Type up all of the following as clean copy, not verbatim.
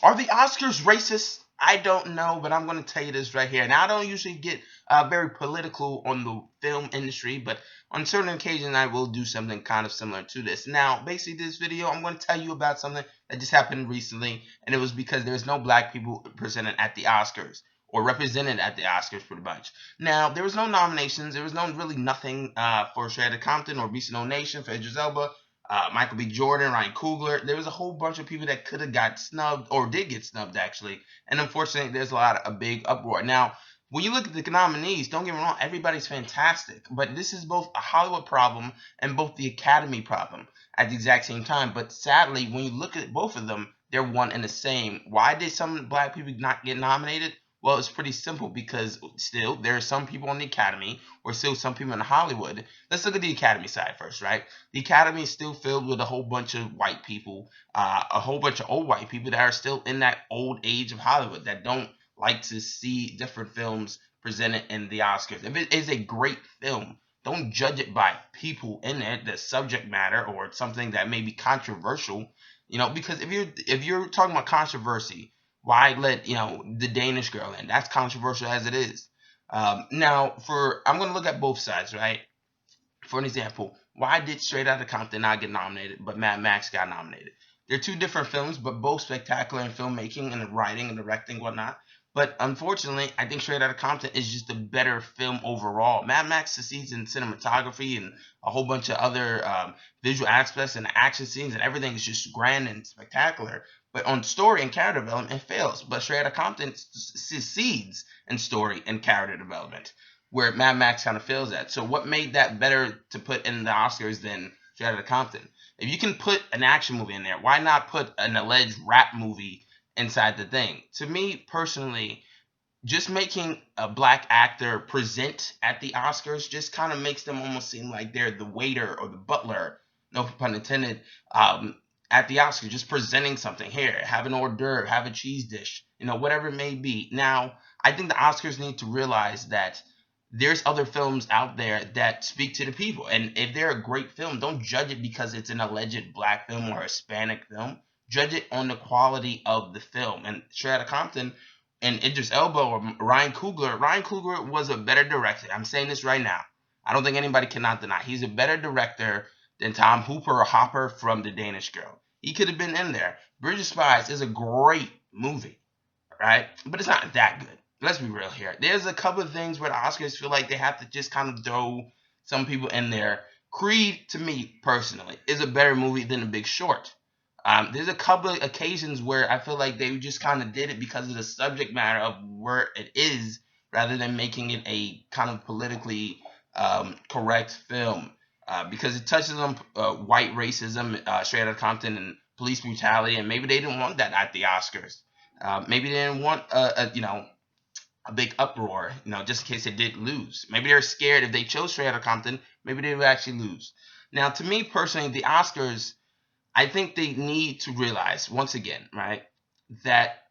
Are the Oscars racist? I don't know, but I'm going to tell you this right here. Now, I don't usually get very political on the film industry, but on certain occasions, I will do something kind of similar to this. Now, basically, this video, I'm going to tell you about something that just happened recently, and it was because there's no black people presented at the Oscars or represented at the Oscars, pretty much. Now, there was no nominations. There was no really nothing for Straight Compton or Beast No Nation for Idris Elba, Michael B. Jordan, Ryan Coogler. There was a whole bunch of people that could have got snubbed or did get snubbed actually, and unfortunately, there's a big uproar. Now, when you look at the nominees, don't get me wrong, everybody's fantastic, but this is both a Hollywood problem and both the Academy problem at the exact same time. But sadly, when you look at both of them, they're one and the same. Why did some black people not get nominated? Well, it's pretty simple because still there are some people in the Academy or still some people in Hollywood. Let's look at the Academy side first, right? The Academy is still filled with a whole bunch of white people, a whole bunch of old white people that are still in that old age of Hollywood that don't like to see different films presented in the Oscars. If it is a great film, don't judge it by people in it, the subject matter, or something that may be controversial. Because if you're talking about controversy, why let the Danish Girl in? That's controversial as it is. Now, for I'm going to look at both sides, right? For an example, why did Straight Outta Compton not get nominated, but Mad Max got nominated? They're two different films, but both spectacular in filmmaking and writing and directing and whatnot. But unfortunately, I think Straight Outta Compton is just a better film overall. Mad Max succeeds in cinematography and a whole bunch of other visual aspects and action scenes, and everything is just grand and spectacular. But on story and character development, it fails. But Straight Outta Compton succeeds in story and character development where Mad Max kind of fails at. So what made that better to put in the Oscars than Straight Outta Compton? If you can put an action movie in there, why not put an alleged rap movie inside the thing? To me personally, just making a black actor present at the Oscars just kind of makes them almost seem like they're the waiter or the butler, no pun intended, at the Oscars, just presenting something. Here, have an hors d'oeuvre, have a cheese dish, whatever it may be. Now, I think the Oscars need to realize that there's other films out there that speak to the people. And if they're a great film, don't judge it because it's an alleged black film or Hispanic film. Judge it on the quality of the film. And Straight Compton and Idris Elba or Ryan Coogler was a better director. I'm saying this right now. I don't think anybody cannot deny. He's a better director than Tom Hooper or Hopper from The Danish Girl. He could have been in there. Bridge of Spies is a great movie, right? But it's not that good. Let's be real here. There's a couple of things where the Oscars feel like they have to just kind of throw some people in there. Creed, to me personally, is a better movie than The Big Short. There's a couple of occasions where I feel like they just kind of did it because of the subject matter of where it is, rather than making it a kind of politically correct film. Because it touches on white racism, Straight Outta Compton, and police brutality, and maybe they didn't want that at the Oscars. Maybe they didn't want a big uproar, just in case they did lose. Maybe they're scared if they chose Straight Outta Compton, maybe they would actually lose. Now, to me personally, the Oscars, I think they need to realize once again, right, that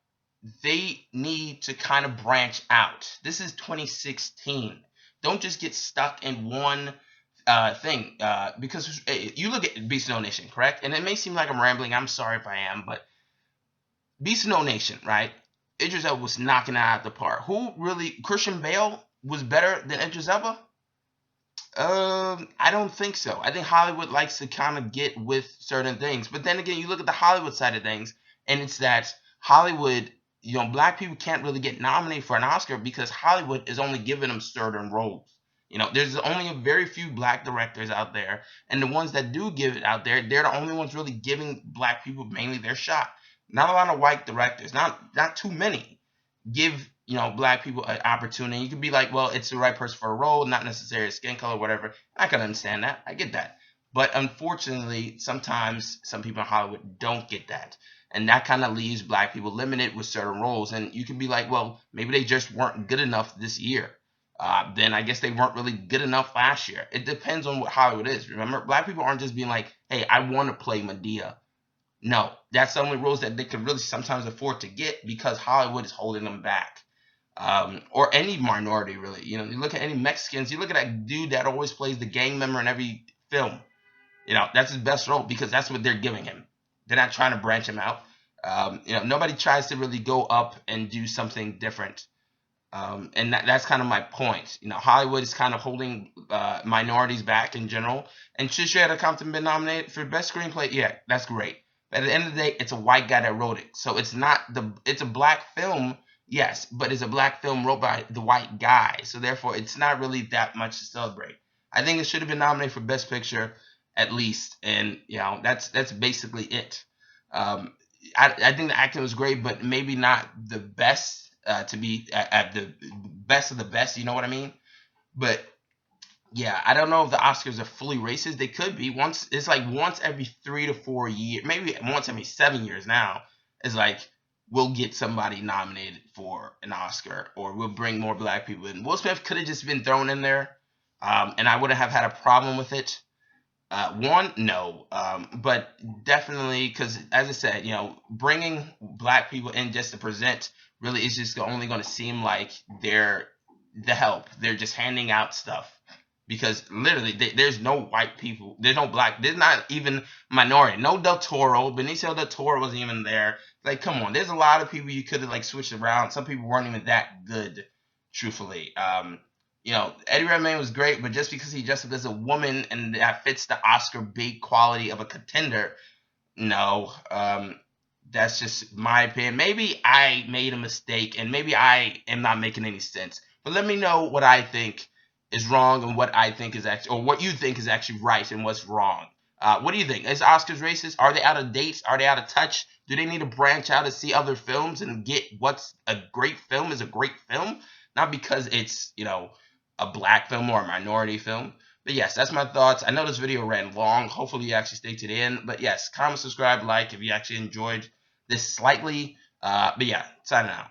they need to kind of branch out. This is 2016. Don't just get stuck in one thing. Because you look at Beast No Nation, correct? And it may seem like I'm rambling. I'm sorry if I am, but Beast No Nation, right? Idris Elba was knocking it out of the park. Who really? Christian Bale was better than Idris Elba? I don't think so. I think Hollywood likes to kind of get with certain things, but then again, you look at the Hollywood side of things, and it's that Hollywood, black people can't really get nominated for an Oscar because Hollywood is only giving them certain roles. There's only a very few black directors out there, and the ones that do give it out there, they're the only ones really giving black people mainly their shot. Not a lot of white directors, not too many give black people an opportunity. You could be like, well, it's the right person for a role, not necessarily skin color, whatever. I can understand that. I get that. But unfortunately, sometimes some people in Hollywood don't get that. And that kind of leaves black people limited with certain roles. And you can be like, well, maybe they just weren't good enough this year. Then I guess they weren't really good enough last year. It depends on what Hollywood is. Remember, black people aren't just being like, hey, I want to play Medea. No, that's the only roles that they can really sometimes afford to get because Hollywood is holding them back. Or any minority really. You look at any Mexicans, you look at that dude that always plays the gang member in every film. That's his best role because that's what they're giving him. They're not trying to branch him out. Nobody tries to really go up and do something different. And that's kind of my point. Hollywood is kind of holding minorities back in general. And should Straight Compton been nominated for best screenplay? Yeah, that's great. But at the end of the day, it's a white guy that wrote it, so it's a black film, yes, but it's a black film wrote by the white guy, so therefore it's not really that much to celebrate. I think it should have been nominated for best picture at least, and that's basically it. Um, I think the acting was great, but maybe not the best to be at the best of the best. You know what I mean? But yeah, I don't know if the Oscars are fully racist. They could be. It's like once every 3 to 4 years, maybe once every 7 years now. It's like we'll get somebody nominated for an Oscar, or we'll bring more black people in. Will Smith could have just been thrown in there, and I wouldn't have had a problem with it. One, no, but definitely because, as I said, bringing black people in just to present really is just only going to seem like they're the help. They're just handing out stuff because literally there's no white people, there's no black, there's not even minority. No Del Toro, Benicio Del Toro wasn't even there. Like, come on, there's a lot of people you could have like switched around. Some people weren't even that good, truthfully. Eddie Redmayne was great, but just because he dressed up as a woman and that fits the Oscar bait quality of a contender, no. That's just my opinion. Maybe I made a mistake, and maybe I am not making any sense. But let me know what I think is wrong and what I think is actually, or what you think is actually right and what's wrong. What do you think? Is Oscars racist? Are they out of date? Are they out of touch? Do they need to branch out and see other films and get what's a great film is a great film? Not because it's, a black film or a minority film. But yes, that's my thoughts. I know this video ran long. Hopefully you actually stay to the end. But yes, comment, subscribe, like if you actually enjoyed this slightly. But yeah, signing out.